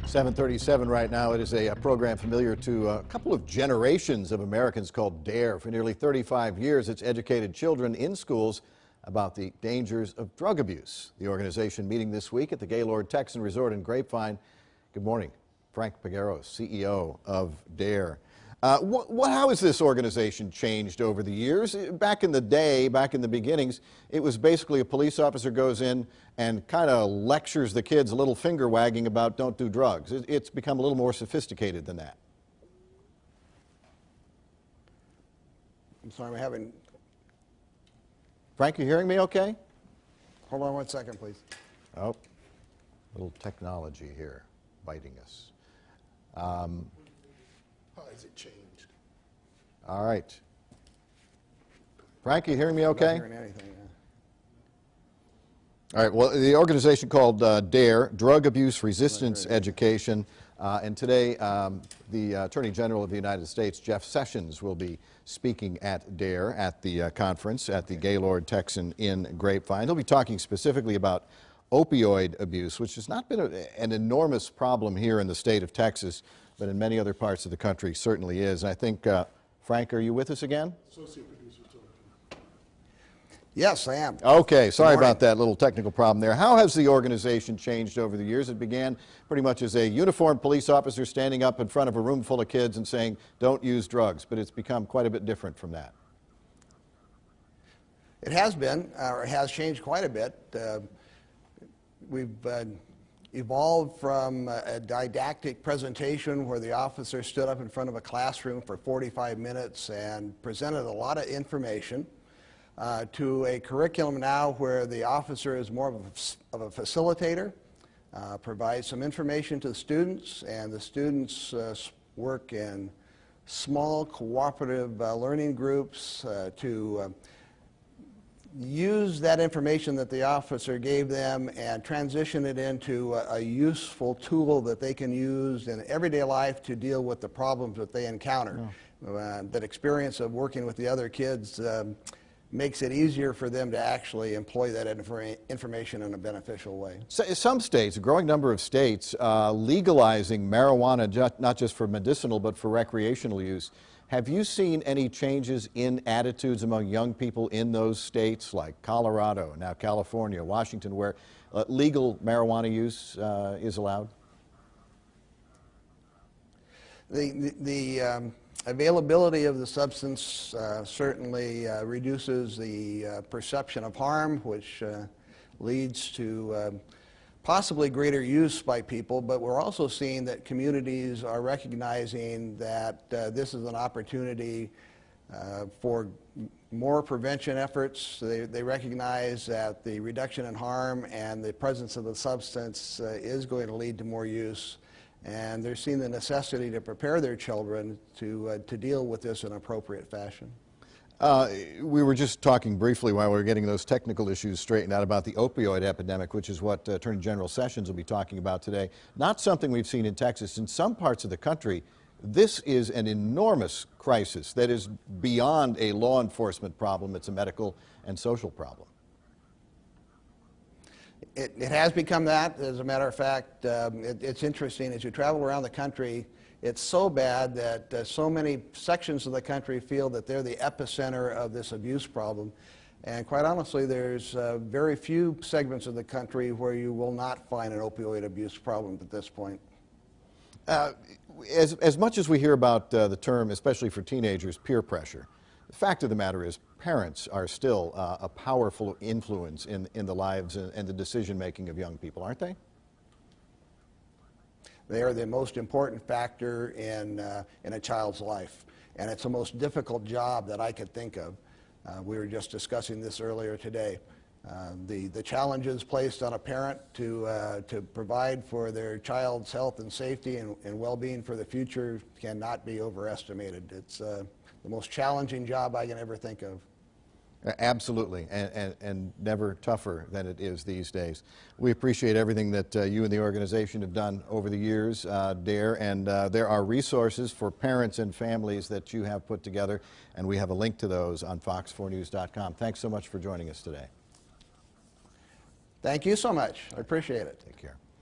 7:37 right now. It is a program familiar to a couple of generations of Americans called D.A.R.E. For nearly 35 years, it's educated children in schools about the dangers of drug abuse. The organization meeting this week at the Gaylord Texan Resort in Grapevine. Good morning. Frank Peguero, CEO of D.A.R.E. How has this organization changed over the years? Back in the day, back in the beginnings, it was basically a police officer goes in and kind of lectures the kids, a little finger wagging about don't do drugs. It's become a little more sophisticated than that. I'm sorry, I'm having... Frank, you hearing me okay? Hold on 1 second, please. Oh, little technology here biting us. How has it changed? All right. Frank, you hearing me okay? I'm not hearing anything. All right, well, the organization called D.A.R.E., Drug Abuse Resistance Education, and today the Attorney General of the United States, Jeff Sessions, will be speaking at D.A.R.E. at the conference at the Gaylord Texan in Grapevine. He'll be talking specifically about opioid abuse, which has not been an enormous problem here in the state of Texas, but in many other parts of the country certainly is. And I think, Frank, are you with us again? Associate producer talking. Yes, I am. Okay, sorry about that little technical problem there. How has the organization changed over the years? It began pretty much as a uniformed police officer standing up in front of a room full of kids and saying, don't use drugs, but it's become quite a bit different from that. It has been, or it has changed quite a bit. We've evolved from a didactic presentation where the officer stood up in front of a classroom for 45 minutes and presented a lot of information to a curriculum now where the officer is more of a facilitator, provides some information to the students, and the students work in small cooperative learning groups to use that information that the officer gave them and transition it into a useful tool that they can use in everyday life to deal with the problems that they encounter. That experience of working with the other kids makes it easier for them to actually employ that information in a beneficial way. So, some states, a growing number of states, legalizing marijuana not just for medicinal but for recreational use. Have you seen any changes in attitudes among young people in those states like Colorado, now California, Washington, where legal marijuana use is allowed? The availability of the substance certainly reduces the perception of harm, which leads to possibly greater use by people, but we're also seeing that communities are recognizing that this is an opportunity for more prevention efforts. They recognize that the reduction in harm and the presence of the substance is going to lead to more use, and they're seeing the necessity to prepare their children to deal with this in an appropriate fashion. We were just talking briefly while we were getting those technical issues straightened out about the opioid epidemic, which is what Attorney General Sessions will be talking about today. Not something we've seen in Texas. In some parts of the country, this is an enormous crisis that is beyond a law enforcement problem. It's a medical and social problem. It has become that. As a matter of fact, it's interesting. As you travel around the country, it's so bad that so many sections of the country feel that they're the epicenter of this abuse problem. And quite honestly, there's very few segments of the country where you will not find an opioid abuse problem at this point. As much as we hear about the term, especially for teenagers, peer pressure, the fact of the matter is parents are still a powerful influence in the lives and the decision-making of young people, aren't they? They are the most important factor in a child's life, and it's the most difficult job that I could think of. We were just discussing this earlier today. The challenges placed on a parent to provide for their child's health and safety and well-being for the future cannot be overestimated. It's the most challenging job I can ever think of. Absolutely, and never tougher than it is these days. We appreciate everything that you and the organization have done over the years, D.A.R.E., and there are resources for parents and families that you have put together, and we have a link to those on fox4news.com. Thanks so much for joining us today. Thank you so much. I appreciate it. Take care.